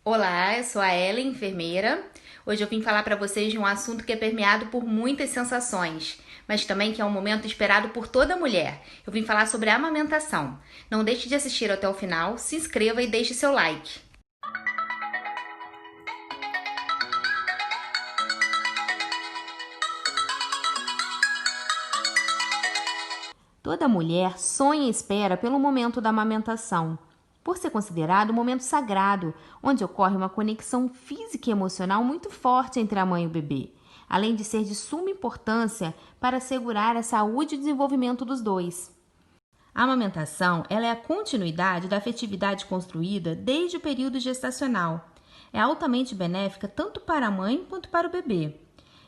Olá, eu sou a Ellen, enfermeira. Hoje eu vim falar para vocês de um assunto que é permeado por muitas sensações, mas também que é um momento esperado por toda mulher. Eu vim falar sobre a amamentação. Não deixe de assistir até o final, se inscreva e deixe seu like. Toda mulher sonha e espera pelo momento da amamentação, por ser considerado um momento sagrado, onde ocorre uma conexão física e emocional muito forte entre a mãe e o bebê, além de ser de suma importância para assegurar a saúde e o desenvolvimento dos dois. A amamentação ela é a continuidade da afetividade construída desde o período gestacional. É altamente benéfica tanto para a mãe quanto para o bebê.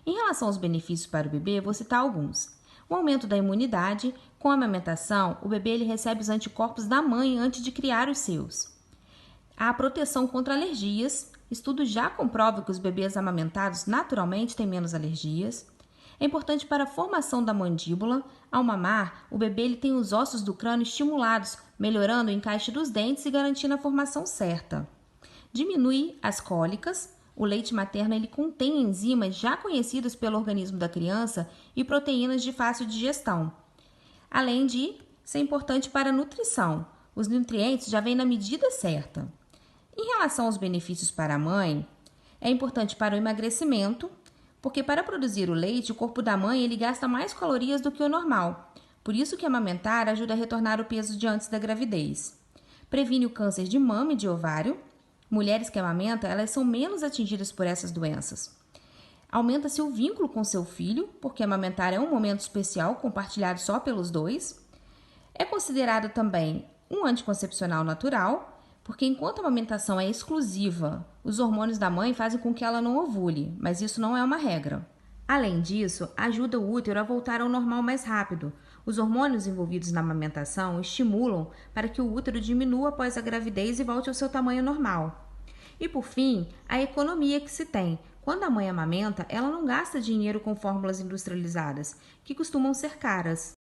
Em relação aos benefícios para o bebê, vou citar alguns. O aumento da imunidade. Com a amamentação, o bebê ele recebe os anticorpos da mãe antes de criar os seus. A proteção contra alergias. Estudos já comprovam que os bebês amamentados naturalmente têm menos alergias. É importante para a formação da mandíbula. Ao mamar, o bebê ele tem os ossos do crânio estimulados, melhorando o encaixe dos dentes e garantindo a formação certa. Diminui as cólicas. O leite materno ele contém enzimas já conhecidas pelo organismo da criança e proteínas de fácil digestão. Além de ser importante para a nutrição. Os nutrientes já vêm na medida certa. Em relação aos benefícios para a mãe, é importante para o emagrecimento, porque para produzir o leite, o corpo da mãe ele gasta mais calorias do que o normal. Por isso que amamentar ajuda a retornar o peso de antes da gravidez. Previne o câncer de mama e de ovário. Mulheres que amamentam, elas são menos atingidas por essas doenças. Aumenta-se o vínculo com seu filho, porque amamentar é um momento especial, compartilhado só pelos dois. É considerado também um anticoncepcional natural, porque enquanto a amamentação é exclusiva, os hormônios da mãe fazem com que ela não ovule, mas isso não é uma regra. Além disso, ajuda o útero a voltar ao normal mais rápido. Os hormônios envolvidos na amamentação estimulam para que o útero diminua após a gravidez e volte ao seu tamanho normal. E por fim, a economia que se tem. Quando a mãe amamenta, ela não gasta dinheiro com fórmulas industrializadas, que costumam ser caras.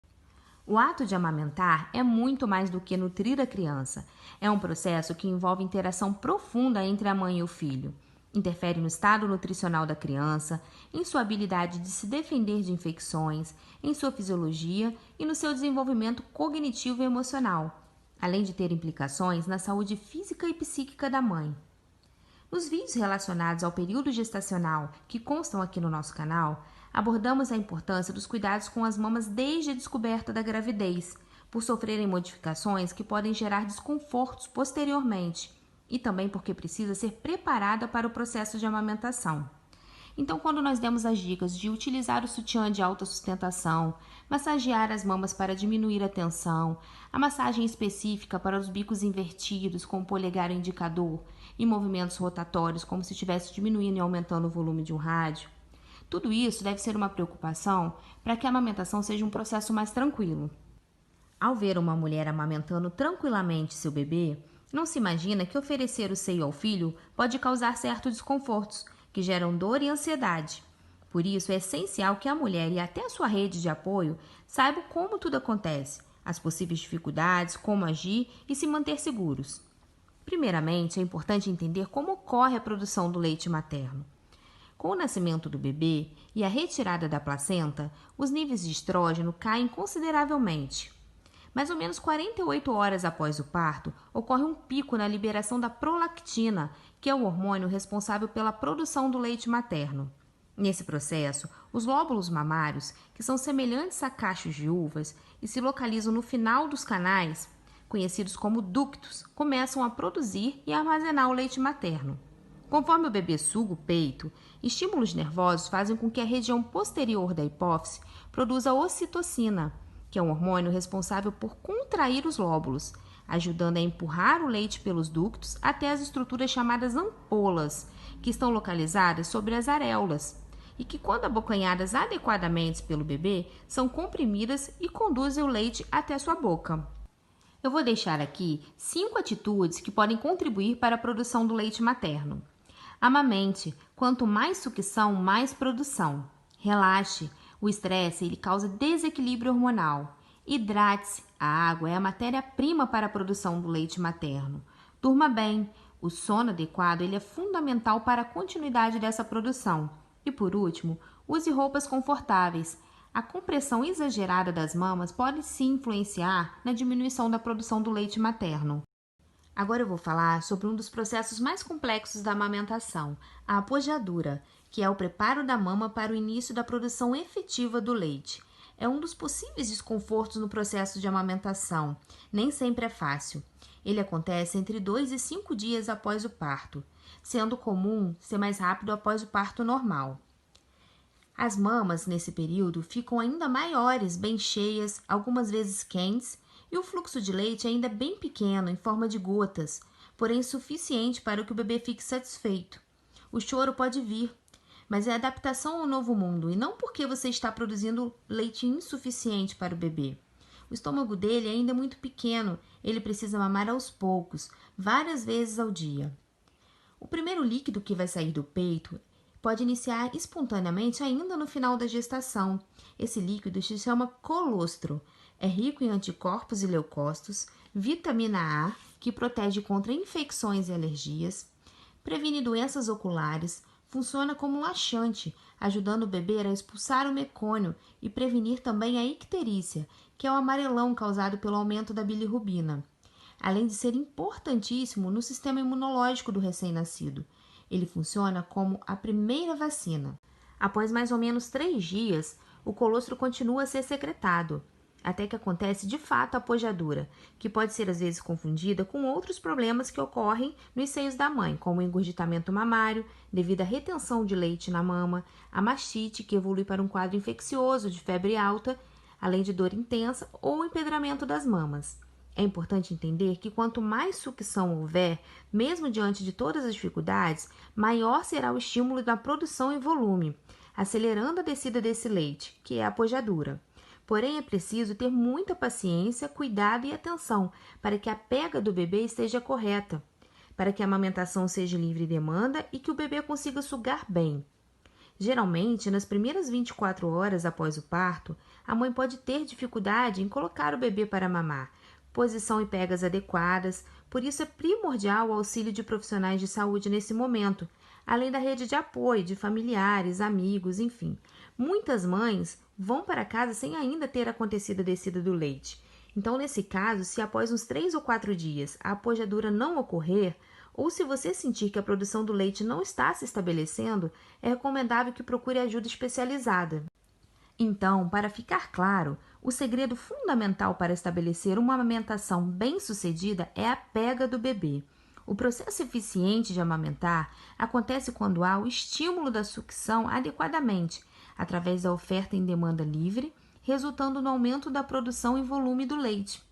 O ato de amamentar é muito mais do que nutrir a criança. É um processo que envolve interação profunda entre a mãe e o filho. Interfere no estado nutricional da criança, em sua habilidade de se defender de infecções, em sua fisiologia e no seu desenvolvimento cognitivo e emocional, além de ter implicações na saúde física e psíquica da mãe. Nos vídeos relacionados ao período gestacional que constam aqui no nosso canal, abordamos a importância dos cuidados com as mamas desde a descoberta da gravidez, por sofrerem modificações que podem gerar desconfortos posteriormente, e também porque precisa ser preparada para o processo de amamentação. Então, quando nós demos as dicas de utilizar o sutiã de alta sustentação, massagear as mamas para diminuir a tensão, a massagem específica para os bicos invertidos com o polegar e o indicador e movimentos rotatórios como se estivesse diminuindo e aumentando o volume de um rádio, tudo isso deve ser uma preocupação para que a amamentação seja um processo mais tranquilo. Ao ver uma mulher amamentando tranquilamente seu bebê, não se imagina que oferecer o seio ao filho pode causar certos desconfortos, que geram dor e ansiedade. Por isso, é essencial que a mulher e até a sua rede de apoio saibam como tudo acontece, as possíveis dificuldades, como agir e se manter seguros. Primeiramente, é importante entender como ocorre a produção do leite materno. Com o nascimento do bebê e a retirada da placenta, os níveis de estrógeno caem consideravelmente. Mais ou menos 48 horas após o parto, ocorre um pico na liberação da prolactina, que é o hormônio responsável pela produção do leite materno. Nesse processo, os lóbulos mamários, que são semelhantes a cachos de uvas e se localizam no final dos canais, conhecidos como ductos, começam a produzir e armazenar o leite materno. Conforme o bebê suga o peito, estímulos nervosos fazem com que a região posterior da hipófise produza ocitocina, que é um hormônio responsável por contrair os lóbulos, ajudando a empurrar o leite pelos ductos até as estruturas chamadas ampolas, que estão localizadas sobre as areolas, e que, quando abocanhadas adequadamente pelo bebê, são comprimidas e conduzem o leite até sua boca. Eu vou deixar aqui 5 atitudes que podem contribuir para a produção do leite materno. Amamente, quanto mais sucção, mais produção. Relaxe, o estresse ele causa desequilíbrio hormonal. Hidrate-se, a água é a matéria-prima para a produção do leite materno. Durma bem, O sono adequado ele é fundamental para a continuidade dessa produção. E por último, use roupas confortáveis. A compressão exagerada das mamas pode sim influenciar na diminuição da produção do leite materno. Agora eu vou falar sobre um dos processos mais complexos da amamentação, a apojadura, que é o preparo da mama para o início da produção efetiva do leite. É um dos possíveis desconfortos no processo de amamentação. Nem sempre é fácil. Ele acontece entre 2 e 5 dias após o parto, sendo comum ser mais rápido após o parto normal. As mamas, nesse período, ficam ainda maiores, bem cheias, algumas vezes quentes, e o fluxo de leite ainda é bem pequeno, em forma de gotas, porém suficiente para que o bebê fique satisfeito. O choro pode vir, mas é adaptação ao novo mundo e não porque você está produzindo leite insuficiente para o bebê. O estômago dele ainda é muito pequeno, ele precisa mamar aos poucos, várias vezes ao dia. O primeiro líquido que vai sair do peito pode iniciar espontaneamente ainda no final da gestação. Esse líquido se chama colostro. É rico em anticorpos e leucócitos, vitamina A, que protege contra infecções e alergias, previne doenças oculares, funciona como um laxante, ajudando o bebê a expulsar o mecônio e prevenir também a icterícia, que é o amarelão causado pelo aumento da bilirrubina. Além de ser importantíssimo no sistema imunológico do recém-nascido. Ele funciona como a primeira vacina. Após mais ou menos 3 dias, o colostro continua a ser secretado, até que acontece de fato a apojadura, que pode ser às vezes confundida com outros problemas que ocorrem nos seios da mãe, como o engurgitamento mamário, devido à retenção de leite na mama, a mastite, que evolui para um quadro infeccioso de febre alta, além de dor intensa ou o empedramento das mamas. É importante entender que quanto mais sucção houver, mesmo diante de todas as dificuldades, maior será o estímulo da produção em volume, acelerando a descida desse leite, que é a apojadura. Porém, é preciso ter muita paciência, cuidado e atenção para que a pega do bebê esteja correta, para que a amamentação seja livre demanda e que o bebê consiga sugar bem. Geralmente, nas primeiras 24 horas após o parto, a mãe pode ter dificuldade em colocar o bebê para mamar, posição e pegas adequadas, por isso é primordial o auxílio de profissionais de saúde nesse momento, além da rede de apoio de familiares, amigos, enfim. Muitas mães vão para casa sem ainda ter acontecido a descida do leite. Então, nesse caso, se após uns 3 ou 4 dias a apojadura não ocorrer, ou se você sentir que a produção do leite não está se estabelecendo, é recomendável que procure ajuda especializada. Então, para ficar claro, o segredo fundamental para estabelecer uma amamentação bem-sucedida é a pega do bebê. O processo eficiente de amamentar acontece quando há o estímulo da sucção adequadamente, através da oferta em demanda livre, resultando no aumento da produção e volume do leite.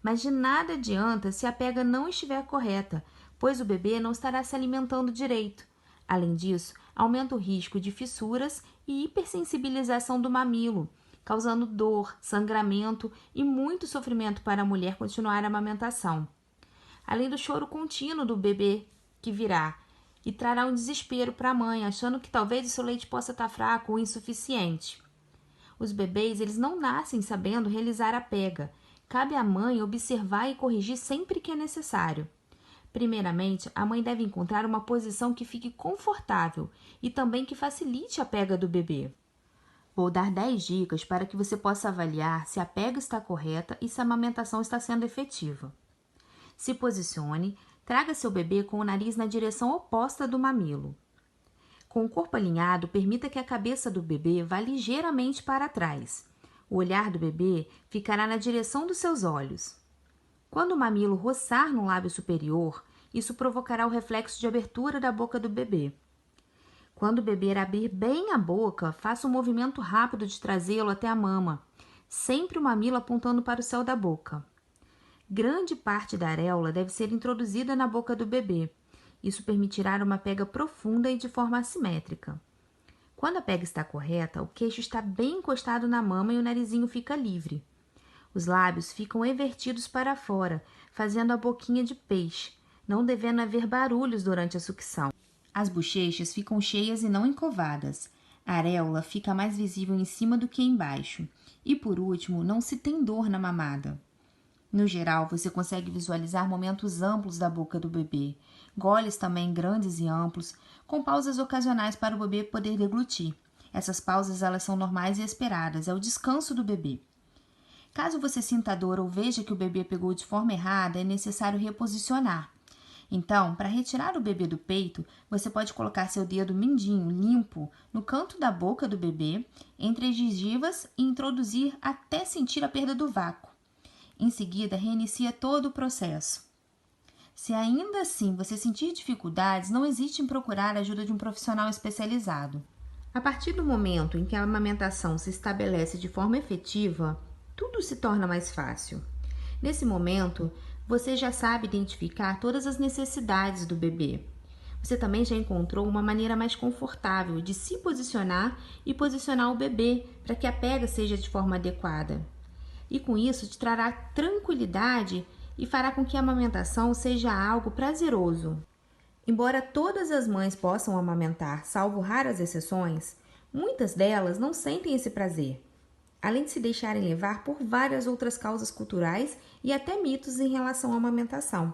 Mas de nada adianta se a pega não estiver correta, pois o bebê não estará se alimentando direito. Além disso, aumenta o risco de fissuras e hipersensibilização do mamilo, causando dor, sangramento e muito sofrimento para a mulher continuar a amamentação. Além do choro contínuo do bebê que virá e trará um desespero para a mãe, achando que talvez o seu leite possa estar fraco ou insuficiente. Os bebês, eles não nascem sabendo realizar a pega. Cabe à mãe observar e corrigir sempre que é necessário. Primeiramente, a mãe deve encontrar uma posição que fique confortável e também que facilite a pega do bebê. Vou dar 10 dicas para que você possa avaliar se a pega está correta e se a amamentação está sendo efetiva. Se posicione, traga seu bebê com o nariz na direção oposta do mamilo. Com o corpo alinhado, permita que a cabeça do bebê vá ligeiramente para trás. O olhar do bebê ficará na direção dos seus olhos. Quando o mamilo roçar no lábio superior, isso provocará o reflexo de abertura da boca do bebê. Quando o bebê abrir bem a boca, faça um movimento rápido de trazê-lo até a mama, sempre o mamilo apontando para o céu da boca. Grande parte da areola deve ser introduzida na boca do bebê. Isso permitirá uma pega profunda e de forma assimétrica. Quando a pega está correta, o queixo está bem encostado na mama e o narizinho fica livre. Os lábios ficam evertidos para fora, fazendo a boquinha de peixe, não devendo haver barulhos durante a sucção. As bochechas ficam cheias e não encovadas. A areola fica mais visível em cima do que embaixo. E, por último, não se tem dor na mamada. No geral, você consegue visualizar momentos amplos da boca do bebê, goles também grandes e amplos, com pausas ocasionais para o bebê poder deglutir. Essas pausas elas são normais e esperadas, é o descanso do bebê. Caso você sinta dor ou veja que o bebê pegou de forma errada, é necessário reposicionar. Então, para retirar o bebê do peito, você pode colocar seu dedo mindinho limpo no canto da boca do bebê, entre as gengivas e introduzir até sentir a perda do vácuo. Em seguida, reinicia todo o processo. Se ainda assim você sentir dificuldades, não hesite em procurar a ajuda de um profissional especializado. A partir do momento em que a amamentação se estabelece de forma efetiva, tudo se torna mais fácil. Nesse momento, você já sabe identificar todas as necessidades do bebê. Você também já encontrou uma maneira mais confortável de se posicionar e posicionar o bebê para que a pega seja de forma adequada. E com isso te trará tranquilidade e fará com que a amamentação seja algo prazeroso. Embora todas as mães possam amamentar, salvo raras exceções, muitas delas não sentem esse prazer, além de se deixarem levar por várias outras causas culturais e até mitos em relação à amamentação.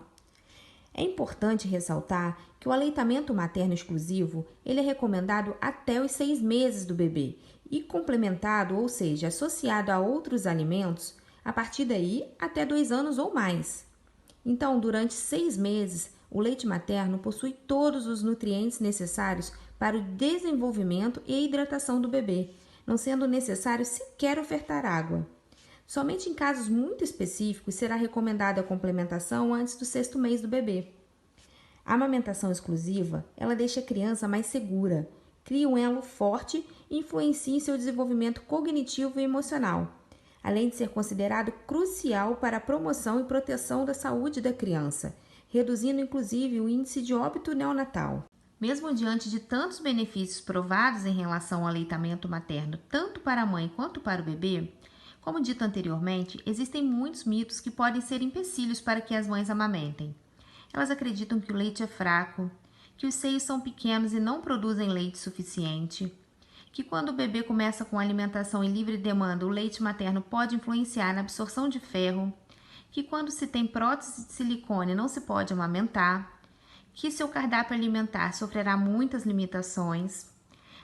É importante ressaltar que o aleitamento materno exclusivo ele é recomendado até os 6 meses do bebê e complementado, ou seja, associado a outros alimentos, a partir daí até 2 anos ou mais. Então, durante 6 meses, o leite materno possui todos os nutrientes necessários para o desenvolvimento e hidratação do bebê, não sendo necessário sequer ofertar água. Somente em casos muito específicos será recomendada a complementação antes do 6º mês do bebê. A amamentação exclusiva, ela deixa a criança mais segura, cria um elo forte e influencia em seu desenvolvimento cognitivo e emocional, além de ser considerado crucial para a promoção e proteção da saúde da criança, reduzindo inclusive o índice de óbito neonatal. Mesmo diante de tantos benefícios provados em relação ao aleitamento materno, tanto para a mãe quanto para o bebê, como dito anteriormente, existem muitos mitos que podem ser empecilhos para que as mães amamentem. Elas acreditam que o leite é fraco, que os seios são pequenos e não produzem leite suficiente, que quando o bebê começa com alimentação em livre demanda, o leite materno pode influenciar na absorção de ferro, que quando se tem prótese de silicone não se pode amamentar, que seu cardápio alimentar sofrerá muitas limitações.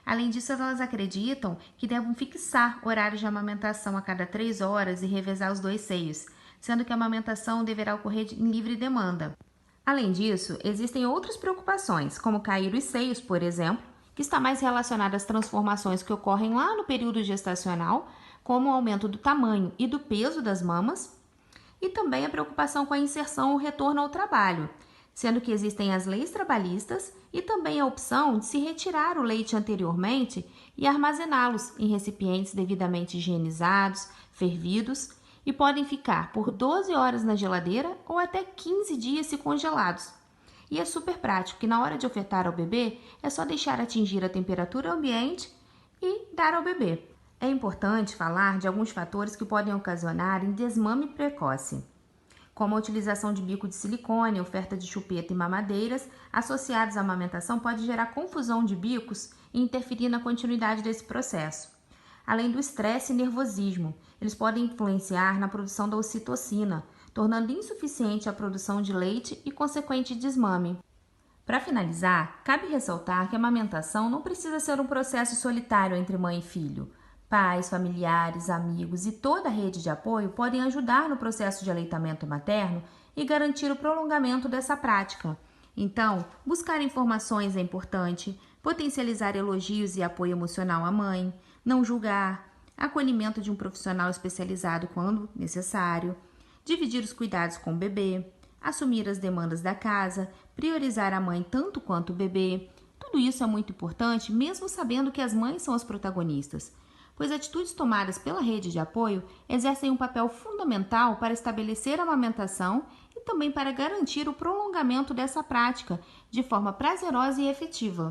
Além disso, elas acreditam que devem fixar horários de amamentação a cada 3 horas e revezar os 2 seios, sendo que a amamentação deverá ocorrer em livre demanda. Além disso, existem outras preocupações, como cair os seios, por exemplo, que está mais relacionada às transformações que ocorrem lá no período gestacional, como o aumento do tamanho e do peso das mamas, e também a preocupação com a inserção ou retorno ao trabalho, sendo que existem as leis trabalhistas e também a opção de se retirar o leite anteriormente e armazená-los em recipientes devidamente higienizados, fervidos, e podem ficar por 12 horas na geladeira ou até 15 dias se congelados. E é super prático que na hora de ofertar ao bebê é só deixar atingir a temperatura ambiente e dar ao bebê. É importante falar de alguns fatores que podem ocasionar desmame precoce, como a utilização de bico de silicone, oferta de chupeta e mamadeiras, associados à amamentação, pode gerar confusão de bicos e interferir na continuidade desse processo. Além do estresse e nervosismo, eles podem influenciar na produção da ocitocina, tornando insuficiente a produção de leite e consequente desmame. Para finalizar, cabe ressaltar que a amamentação não precisa ser um processo solitário entre mãe e filho. Pais, familiares, amigos e toda a rede de apoio podem ajudar no processo de aleitamento materno e garantir o prolongamento dessa prática. Então, buscar informações é importante, potencializar elogios e apoio emocional à mãe, não julgar, acolhimento de um profissional especializado quando necessário, dividir os cuidados com o bebê, assumir as demandas da casa, priorizar a mãe tanto quanto o bebê. Tudo isso é muito importante, mesmo sabendo que as mães são as protagonistas, pois atitudes tomadas pela rede de apoio exercem um papel fundamental para estabelecer a amamentação e também para garantir o prolongamento dessa prática de forma prazerosa e efetiva.